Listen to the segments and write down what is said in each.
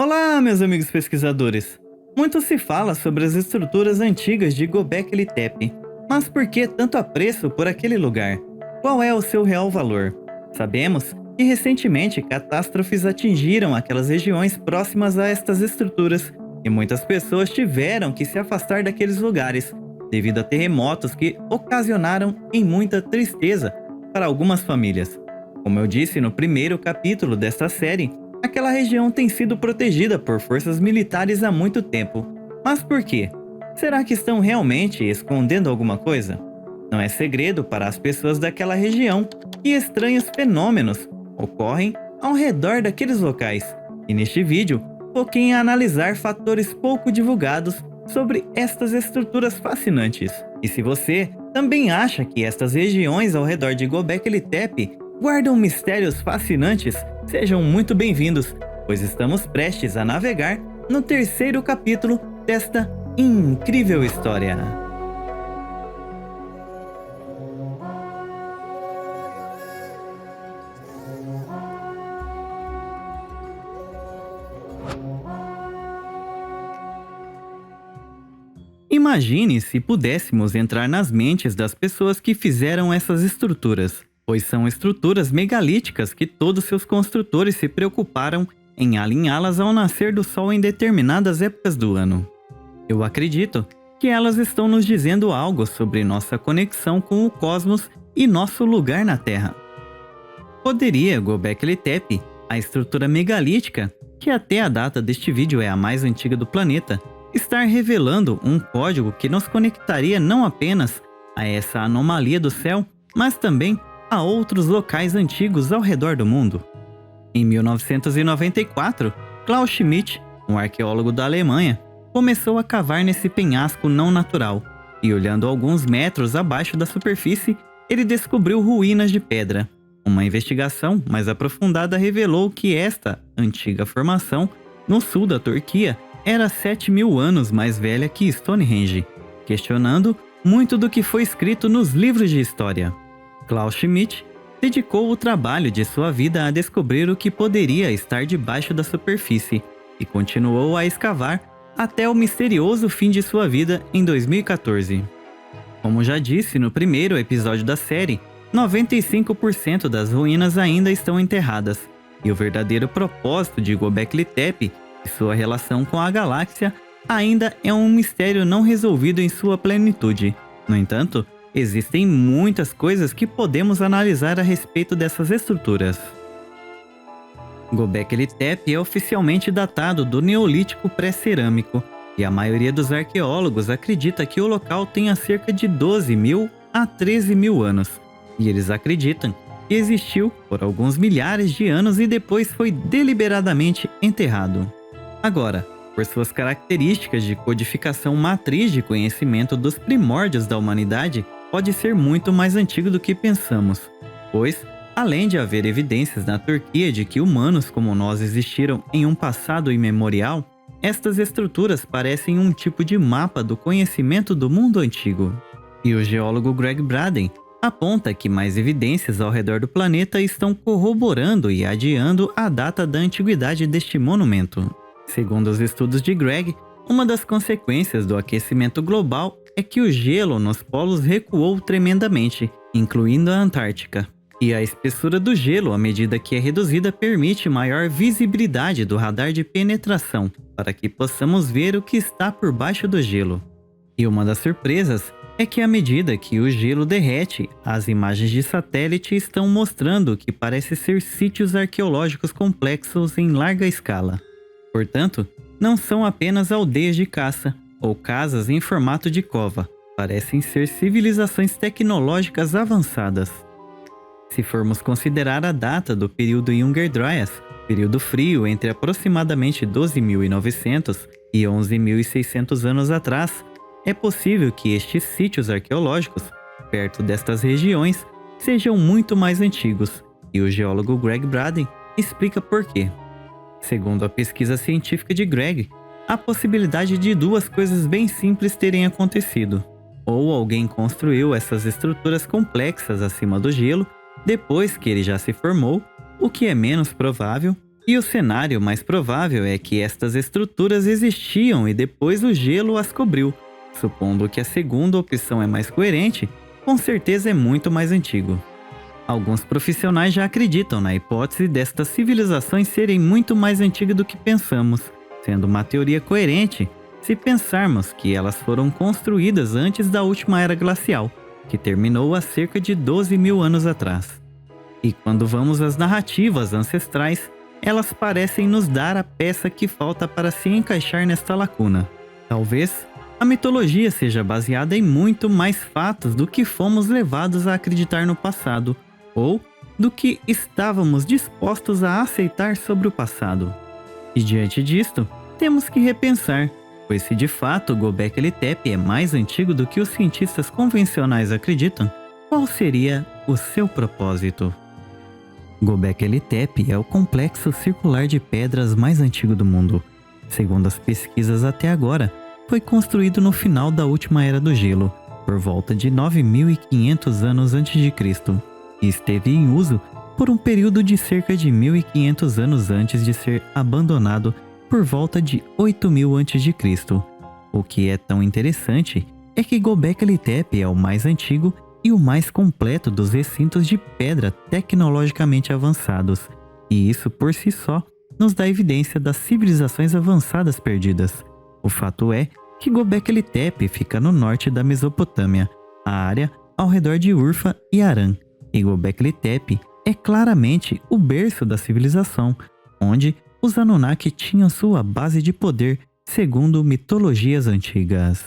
Olá, meus amigos pesquisadores! Muito se fala sobre as estruturas antigas de Göbekli Tepe, mas por que tanto apreço por aquele lugar? Qual é o seu real valor? Sabemos que recentemente catástrofes atingiram aquelas regiões próximas a estas estruturas e muitas pessoas tiveram que se afastar daqueles lugares devido a terremotos que ocasionaram em muita tristeza para algumas famílias. Como eu disse no primeiro capítulo desta série, aquela região tem sido protegida por forças militares há muito tempo. Mas por quê? Será que estão realmente escondendo alguma coisa? Não é segredo para as pessoas daquela região que estranhos fenômenos ocorrem ao redor daqueles locais. E neste vídeo, foquei em analisar fatores pouco divulgados sobre estas estruturas fascinantes. E se você também acha que estas regiões ao redor de Göbekli Tepe guardam mistérios fascinantes, sejam muito bem-vindos, pois estamos prestes a navegar no terceiro capítulo desta incrível história. Imagine se pudéssemos entrar nas mentes das pessoas que fizeram essas estruturas, pois são estruturas megalíticas que todos seus construtores se preocuparam em alinhá-las ao nascer do sol em determinadas épocas do ano. Eu acredito que elas estão nos dizendo algo sobre nossa conexão com o cosmos e nosso lugar na Terra. Poderia Göbekli Tepe, a estrutura megalítica, que até a data deste vídeo é a mais antiga do planeta, estar revelando um código que nos conectaria não apenas a essa anomalia do céu, mas também a outros locais antigos ao redor do mundo? Em 1994, Klaus Schmidt, um arqueólogo da Alemanha, começou a cavar nesse penhasco não natural, e olhando alguns metros abaixo da superfície, ele descobriu ruínas de pedra. Uma investigação mais aprofundada revelou que esta antiga formação, no sul da Turquia, era 7.000 anos mais velha que Stonehenge, questionando muito do que foi escrito nos livros de história. Klaus Schmidt dedicou o trabalho de sua vida a descobrir o que poderia estar debaixo da superfície e continuou a escavar até o misterioso fim de sua vida em 2014. Como já disse no primeiro episódio da série, 95% das ruínas ainda estão enterradas, e o verdadeiro propósito de Göbekli Tepe e sua relação com a galáxia ainda é um mistério não resolvido em sua plenitude. No entanto, existem muitas coisas que podemos analisar a respeito dessas estruturas. Göbekli Tepe é oficialmente datado do Neolítico pré-cerâmico, e a maioria dos arqueólogos acredita que o local tenha cerca de 12.000 a 13.000 anos, e eles acreditam que existiu por alguns milhares de anos e depois foi deliberadamente enterrado. Agora, por suas características de codificação matriz de conhecimento dos primórdios da humanidade, pode ser muito mais antigo do que pensamos, pois, além de haver evidências na Turquia de que humanos como nós existiram em um passado imemorial, estas estruturas parecem um tipo de mapa do conhecimento do mundo antigo. E o geólogo Greg Braden aponta que mais evidências ao redor do planeta estão corroborando e adiando a data da antiguidade deste monumento. Segundo os estudos de Greg, uma das consequências do aquecimento global é que o gelo nos polos recuou tremendamente, incluindo a Antártica. E a espessura do gelo, à medida que é reduzida, permite maior visibilidade do radar de penetração, para que possamos ver o que está por baixo do gelo. E uma das surpresas é que à medida que o gelo derrete, as imagens de satélite estão mostrando que parece ser sítios arqueológicos complexos em larga escala. Portanto, não são apenas aldeias de caça ou casas em formato de cova, parecem ser civilizações tecnológicas avançadas. Se formos considerar a data do período Younger Dryas, período frio entre aproximadamente 12.900 e 11.600 anos atrás, é possível que estes sítios arqueológicos, perto destas regiões, sejam muito mais antigos, e o geólogo Greg Braden explica por quê. Segundo a pesquisa científica de Greg, há possibilidade de duas coisas bem simples terem acontecido. Ou alguém construiu essas estruturas complexas acima do gelo, depois que ele já se formou, o que é menos provável, E o cenário mais provável é que estas estruturas existiam e depois o gelo as cobriu. Supondo que a segunda opção é mais coerente, com certeza é muito mais antigo. Alguns profissionais já acreditam na hipótese destas civilizações serem muito mais antigas do que pensamos, sendo uma teoria coerente se pensarmos que elas foram construídas antes da última era glacial, que terminou há cerca de 12 mil anos atrás. E quando vamos às narrativas ancestrais, elas parecem nos dar a peça que falta para se encaixar nesta lacuna. Talvez a mitologia seja baseada em muito mais fatos do que fomos levados a acreditar no passado, ou do que estávamos dispostos a aceitar sobre o passado. E diante disto, temos que repensar, pois se de fato Göbekli Tepe é mais antigo do que os cientistas convencionais acreditam, qual seria o seu propósito? Göbekli Tepe é o complexo circular de pedras mais antigo do mundo. Segundo as pesquisas até agora, foi construído no final da última era do gelo, por volta de 9.500 anos antes de Cristo, e esteve em uso por um período de cerca de 1.500 anos antes de ser abandonado por volta de 8.000 a.C. O que é tão interessante é que Göbekli Tepe é o mais antigo e o mais completo dos recintos de pedra tecnologicamente avançados, e isso por si só nos dá evidência das civilizações avançadas perdidas. O fato é que Göbekli Tepe fica no norte da Mesopotâmia, a área ao redor de Urfa e Harã, e Göbekli Tepe é claramente o berço da civilização, onde os Anunnaki tinham sua base de poder, segundo mitologias antigas.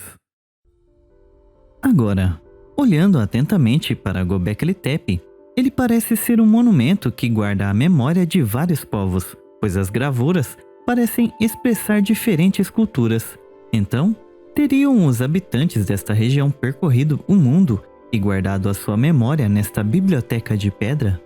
Agora, olhando atentamente para Göbekli Tepe, ele parece ser um monumento que guarda a memória de vários povos, pois as gravuras parecem expressar diferentes culturas. Então, teriam os habitantes desta região percorrido o mundo e guardado a sua memória nesta biblioteca de pedra?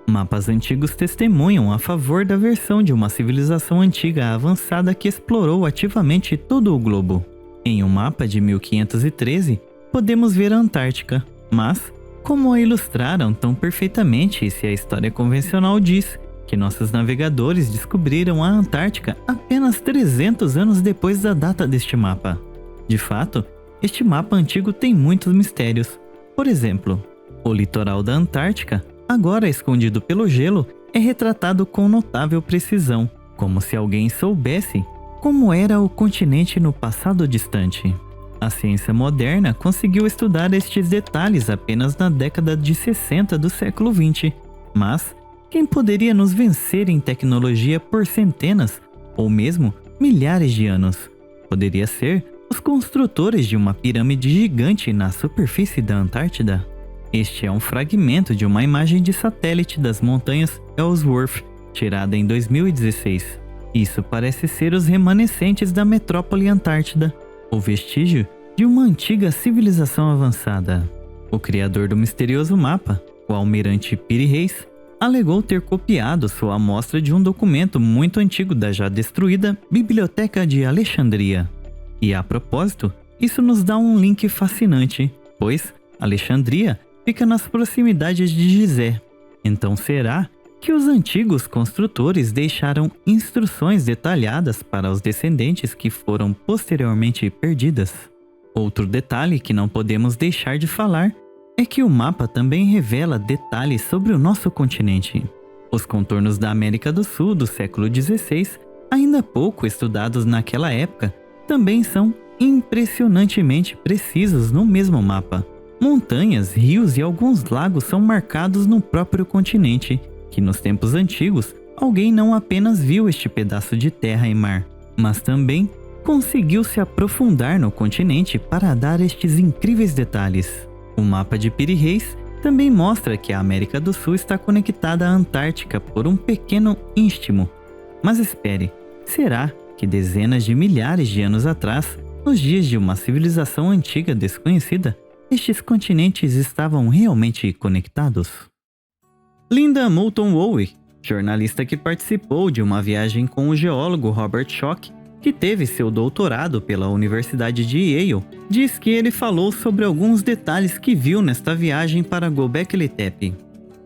Mapas antigos testemunham a favor da versão de uma civilização antiga avançada que explorou ativamente todo o globo. Em um mapa de 1513, podemos ver a Antártica, mas como a ilustraram tão perfeitamente se a história convencional diz que nossos navegadores descobriram a Antártica apenas 300 anos depois da data deste mapa? De fato, este mapa antigo tem muitos mistérios. Por exemplo, o litoral da Antártica, agora escondido pelo gelo, é retratado com notável precisão, como se alguém soubesse como era o continente no passado distante. A ciência moderna conseguiu estudar estes detalhes apenas na década de 60 do século XX, mas quem poderia nos vencer em tecnologia por centenas ou mesmo milhares de anos? Poderia ser os construtores de uma pirâmide gigante na superfície da Antártida. Este é um fragmento de uma imagem de satélite das montanhas Ellsworth, tirada em 2016. Isso parece ser os remanescentes da metrópole Antártida, o vestígio de uma antiga civilização avançada. O criador do misterioso mapa, o almirante Piri Reis, alegou ter copiado sua amostra de um documento muito antigo da já destruída Biblioteca de Alexandria. E a propósito, isso nos dá um link fascinante, pois Alexandria fica nas proximidades de Gizé. Então será que os antigos construtores deixaram instruções detalhadas para os descendentes que foram posteriormente perdidas? Outro detalhe que não podemos deixar de falar é que o mapa também revela detalhes sobre o nosso continente. Os contornos da América do Sul do século XVI, ainda pouco estudados naquela época, também são impressionantemente precisos no mesmo mapa. Montanhas, rios e alguns lagos são marcados no próprio continente, que nos tempos antigos alguém não apenas viu este pedaço de terra e mar, mas também conseguiu se aprofundar no continente para dar estes incríveis detalhes. O mapa de Piri Reis também mostra que a América do Sul está conectada à Antártica por um pequeno istmo. Mas espere, será que dezenas de milhares de anos atrás, nos dias de uma civilização antiga desconhecida, estes continentes estavam realmente conectados? Linda Moulton Howe, jornalista que participou de uma viagem com o geólogo Robert Schoch, que teve seu doutorado pela Universidade de Yale, diz que ele falou sobre alguns detalhes que viu nesta viagem para Göbekli Tepe.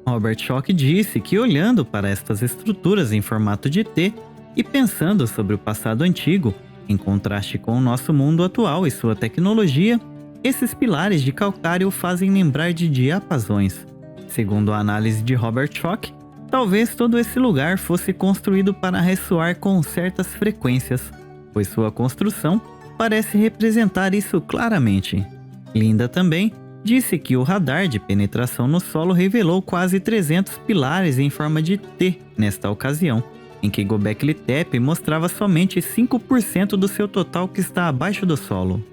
Robert Schoch disse que olhando para estas estruturas em formato de T e pensando sobre o passado antigo, em contraste com o nosso mundo atual e sua tecnologia, esses pilares de calcário fazem lembrar de diapasões. Segundo a análise de Robert Schoch, talvez todo esse lugar fosse construído para ressoar com certas frequências, pois sua construção parece representar isso claramente. Linda também disse que o radar de penetração no solo revelou quase 300 pilares em forma de T nesta ocasião, em que Göbekli Tepe mostrava somente 5% do seu total que está abaixo do solo.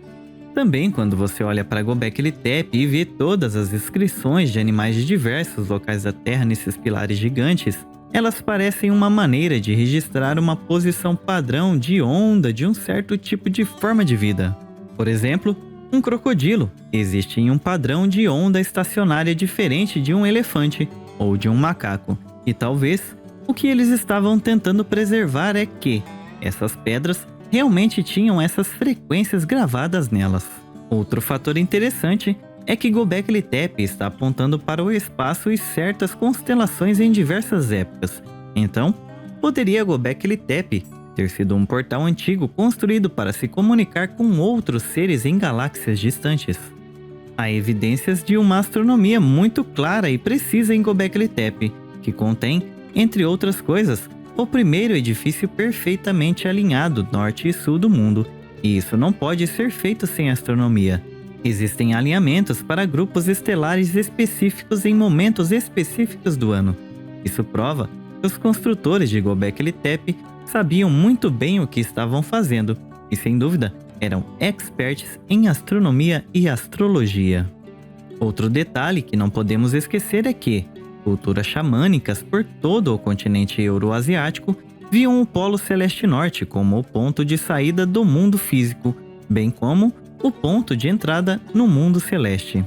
Também quando você olha para Göbekli Tepe e vê todas as inscrições de animais de diversos locais da Terra nesses pilares gigantes, elas parecem uma maneira de registrar uma posição padrão de onda de um certo tipo de forma de vida. Por exemplo, um crocodilo existe em um padrão de onda estacionária diferente de um elefante ou de um macaco, e talvez o que eles estavam tentando preservar é que essas pedras realmente tinham essas frequências gravadas nelas. Outro fator interessante é que Göbekli Tepe está apontando para o espaço e certas constelações em diversas épocas. Então, poderia Göbekli Tepe ter sido um portal antigo construído para se comunicar com outros seres em galáxias distantes. Há evidências de uma astronomia muito clara e precisa em Göbekli Tepe, que contém, entre outras coisas, o primeiro edifício perfeitamente alinhado norte e sul do mundo, e isso não pode ser feito sem astronomia. Existem alinhamentos para grupos estelares específicos em momentos específicos do ano. Isso prova que os construtores de Göbekli Tepe sabiam muito bem o que estavam fazendo e, sem dúvida, eram experts em astronomia e astrologia. Outro detalhe que não podemos esquecer é que culturas xamânicas por todo o continente euroasiático viam o Polo Celeste Norte como o ponto de saída do mundo físico, bem como o ponto de entrada no mundo celeste.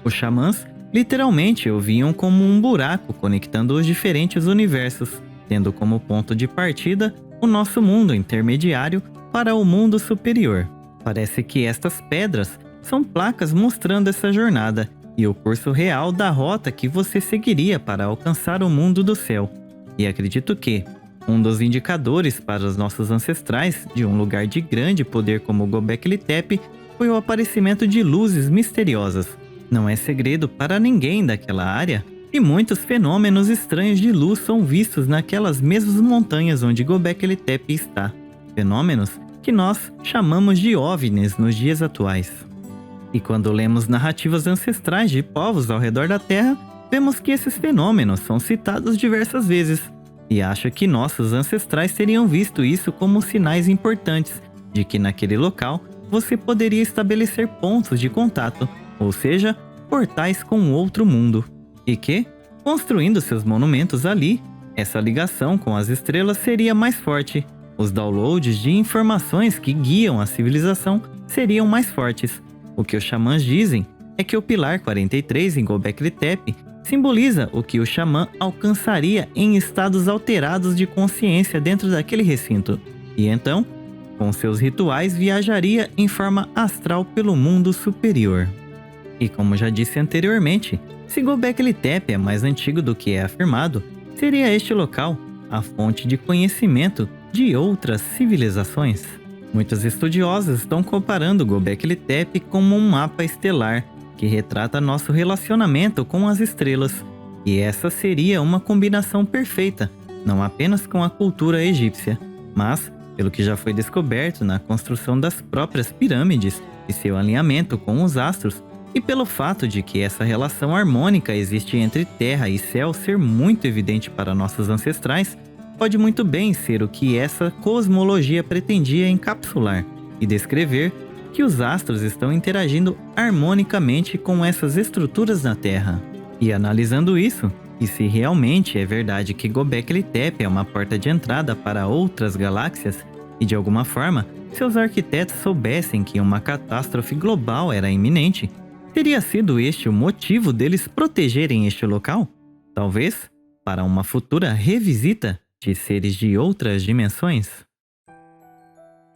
Os xamãs literalmente o viam como um buraco conectando os diferentes universos, tendo como ponto de partida o nosso mundo intermediário para o mundo superior. Parece que estas pedras são placas mostrando essa jornada e o curso real da rota que você seguiria para alcançar o mundo do céu. E acredito que um dos indicadores para os nossos ancestrais de um lugar de grande poder como Göbekli Tepe foi o aparecimento de luzes misteriosas. Não é segredo para ninguém daquela área e muitos fenômenos estranhos de luz são vistos naquelas mesmas montanhas onde Göbekli Tepe está. Fenômenos que nós chamamos de OVNIs nos dias atuais. E quando lemos narrativas ancestrais de povos ao redor da Terra, vemos que esses fenômenos são citados diversas vezes. E acho que nossos ancestrais teriam visto isso como sinais importantes de que naquele local você poderia estabelecer pontos de contato, ou seja, portais com outro mundo. E que, construindo seus monumentos ali, essa ligação com as estrelas seria mais forte. Os downloads de informações que guiam a civilização seriam mais fortes. O que os xamãs dizem é que o pilar 43 em Göbekli Tepe simboliza o que o xamã alcançaria em estados alterados de consciência dentro daquele recinto. E então, com seus rituais, viajaria em forma astral pelo mundo superior. E como já disse anteriormente, se Göbekli Tepe é mais antigo do que é afirmado, seria este local a fonte de conhecimento de outras civilizações. Muitos estudiosos estão comparando Göbekli Tepe como um mapa estelar que retrata nosso relacionamento com as estrelas, e essa seria uma combinação perfeita, não apenas com a cultura egípcia, mas pelo que já foi descoberto na construção das próprias pirâmides e seu alinhamento com os astros, e pelo fato de que essa relação harmônica existe entre terra e céu ser muito evidente para nossos ancestrais, pode muito bem ser o que essa cosmologia pretendia encapsular e descrever que os astros estão interagindo harmonicamente com essas estruturas na Terra. E analisando isso, e se realmente é verdade que Göbekli Tepe é uma porta de entrada para outras galáxias, e de alguma forma, seus arquitetos soubessem que uma catástrofe global era iminente, teria sido este o motivo deles protegerem este local? Talvez para uma futura revisita de seres de outras dimensões?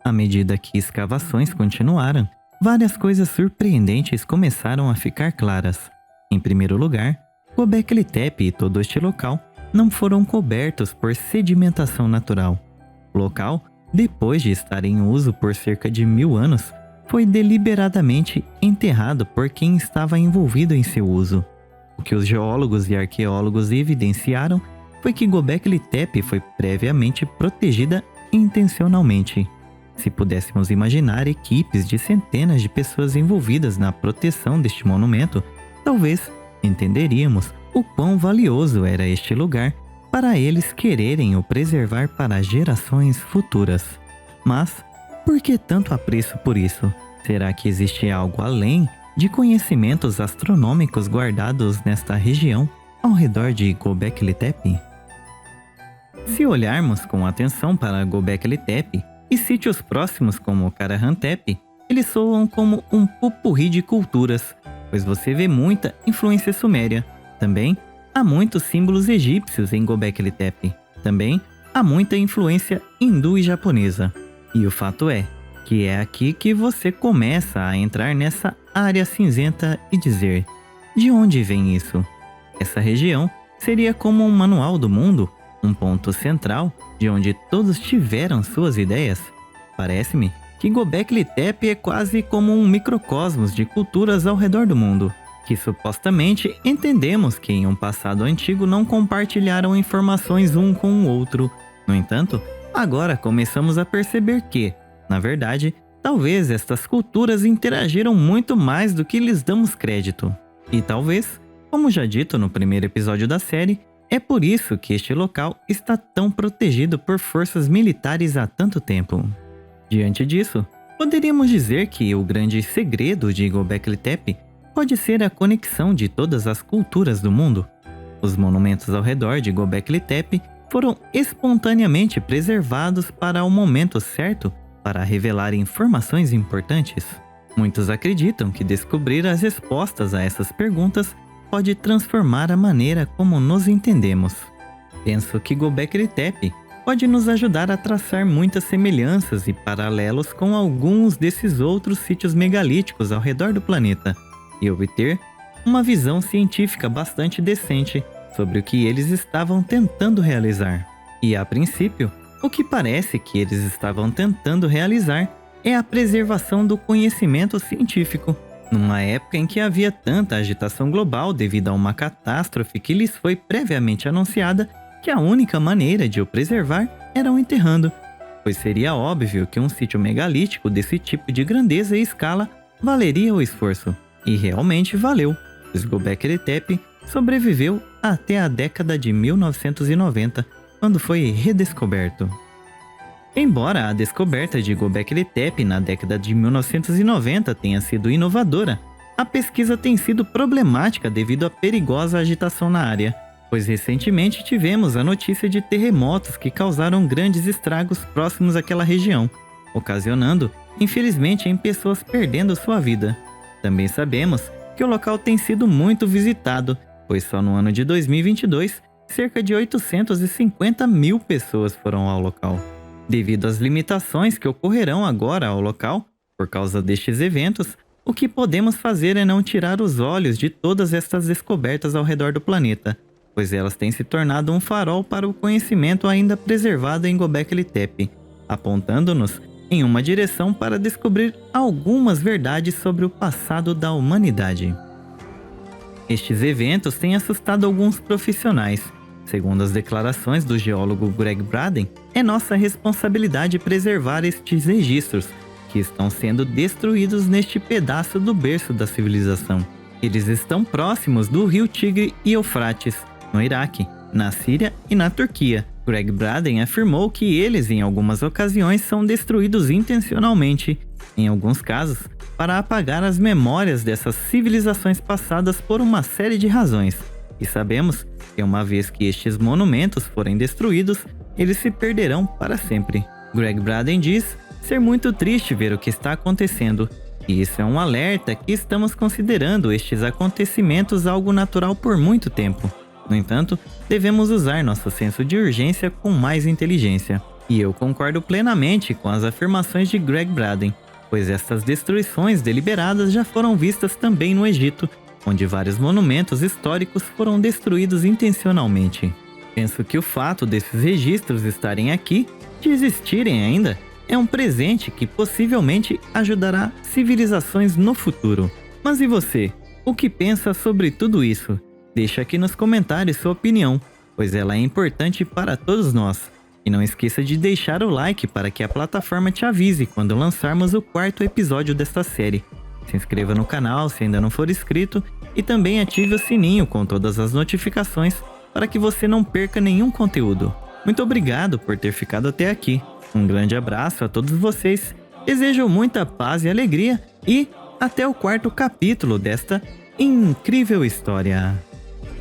À medida que escavações continuaram, várias coisas surpreendentes começaram a ficar claras. Em primeiro lugar, Göbekli Tepe e todo este local não foram cobertos por sedimentação natural. O local, depois de estar em uso por cerca de 1000 anos, foi deliberadamente enterrado por quem estava envolvido em seu uso. O que os geólogos e arqueólogos evidenciaram foi que Göbekli Tepe foi previamente protegida intencionalmente. Se pudéssemos imaginar equipes de centenas de pessoas envolvidas na proteção deste monumento, talvez entenderíamos o quão valioso era este lugar para eles quererem o preservar para gerações futuras. Mas, por que tanto apreço por isso? Será que existe algo além de conhecimentos astronômicos guardados nesta região ao redor de Göbekli Tepe? Se olharmos com atenção para Göbekli Tepe e sítios próximos como Karahan Tepe, eles soam como um popurrí de culturas, pois você vê muita influência suméria. Também há muitos símbolos egípcios em Göbekli Tepe. Também há muita influência hindu e japonesa. E o fato é que é aqui que você começa a entrar nessa área cinzenta e dizer: de onde vem isso? Essa região seria como um manual do mundo, um ponto central de onde todos tiveram suas ideias. Parece-me que Göbekli Tepe é quase como um microcosmos de culturas ao redor do mundo, que supostamente entendemos que em um passado antigo não compartilharam informações um com o outro. No entanto, agora começamos a perceber que, na verdade, talvez estas culturas interagiram muito mais do que lhes damos crédito. E talvez, como já dito no primeiro episódio da série, é por isso que este local está tão protegido por forças militares há tanto tempo. Diante disso, poderíamos dizer que o grande segredo de Göbekli Tepe pode ser a conexão de todas as culturas do mundo. Os monumentos ao redor de Göbekli Tepe foram espontaneamente preservados para o momento certo para revelar informações importantes. Muitos acreditam que descobrir as respostas a essas perguntas pode transformar a maneira como nos entendemos. Penso que Göbekli Tepe pode nos ajudar a traçar muitas semelhanças e paralelos com alguns desses outros sítios megalíticos ao redor do planeta e obter uma visão científica bastante decente sobre o que eles estavam tentando realizar. E a princípio, o que parece que eles estavam tentando realizar é a preservação do conhecimento científico, numa época em que havia tanta agitação global devido a uma catástrofe que lhes foi previamente anunciada, que a única maneira de o preservar era o enterrando, pois seria óbvio que um sítio megalítico desse tipo de grandeza e escala valeria o esforço. E realmente valeu, pois Göbekli Tepe sobreviveu até a década de 1990, quando foi redescoberto. Embora a descoberta de Göbekli Tepe na década de 1990 tenha sido inovadora, a pesquisa tem sido problemática devido à perigosa agitação na área, pois recentemente tivemos a notícia de terremotos que causaram grandes estragos próximos àquela região, ocasionando, infelizmente, em pessoas perdendo sua vida. Também sabemos que o local tem sido muito visitado, pois só no ano de 2022, cerca de 850 mil pessoas foram ao local. Devido às limitações que ocorrerão agora ao local, por causa destes eventos, o que podemos fazer é não tirar os olhos de todas estas descobertas ao redor do planeta, pois elas têm se tornado um farol para o conhecimento ainda preservado em Göbekli Tepe, apontando-nos em uma direção para descobrir algumas verdades sobre o passado da humanidade. Estes eventos têm assustado alguns profissionais. Segundo as declarações do geólogo Greg Braden, é nossa responsabilidade preservar estes registros, que estão sendo destruídos neste pedaço do berço da civilização. Eles estão próximos do rio Tigre e Eufrates, no Iraque, na Síria e na Turquia. Greg Braden afirmou que eles, em algumas ocasiões, são destruídos intencionalmente, em alguns casos, para apagar as memórias dessas civilizações passadas por uma série de razões. E sabemos que uma vez que estes monumentos forem destruídos, eles se perderão para sempre. Greg Braden diz ser muito triste ver o que está acontecendo, e isso é um alerta que estamos considerando estes acontecimentos algo natural por muito tempo. No entanto, devemos usar nosso senso de urgência com mais inteligência. E eu concordo plenamente com as afirmações de Greg Braden, pois estas destruições deliberadas já foram vistas também no Egito, onde vários monumentos históricos foram destruídos intencionalmente. Penso que o fato desses registros estarem aqui, de existirem ainda, é um presente que possivelmente ajudará civilizações no futuro. Mas e você? O que pensa sobre tudo isso? Deixa aqui nos comentários sua opinião, pois ela é importante para todos nós. E não esqueça de deixar o like para que a plataforma te avise quando lançarmos o 4º episódio desta série. Se inscreva no canal se ainda não for inscrito e também ative o sininho com todas as notificações para que você não perca nenhum conteúdo. Muito obrigado por ter ficado até aqui. Um grande abraço a todos vocês, desejo muita paz e alegria e até o 4º capítulo desta incrível história.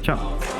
Tchau!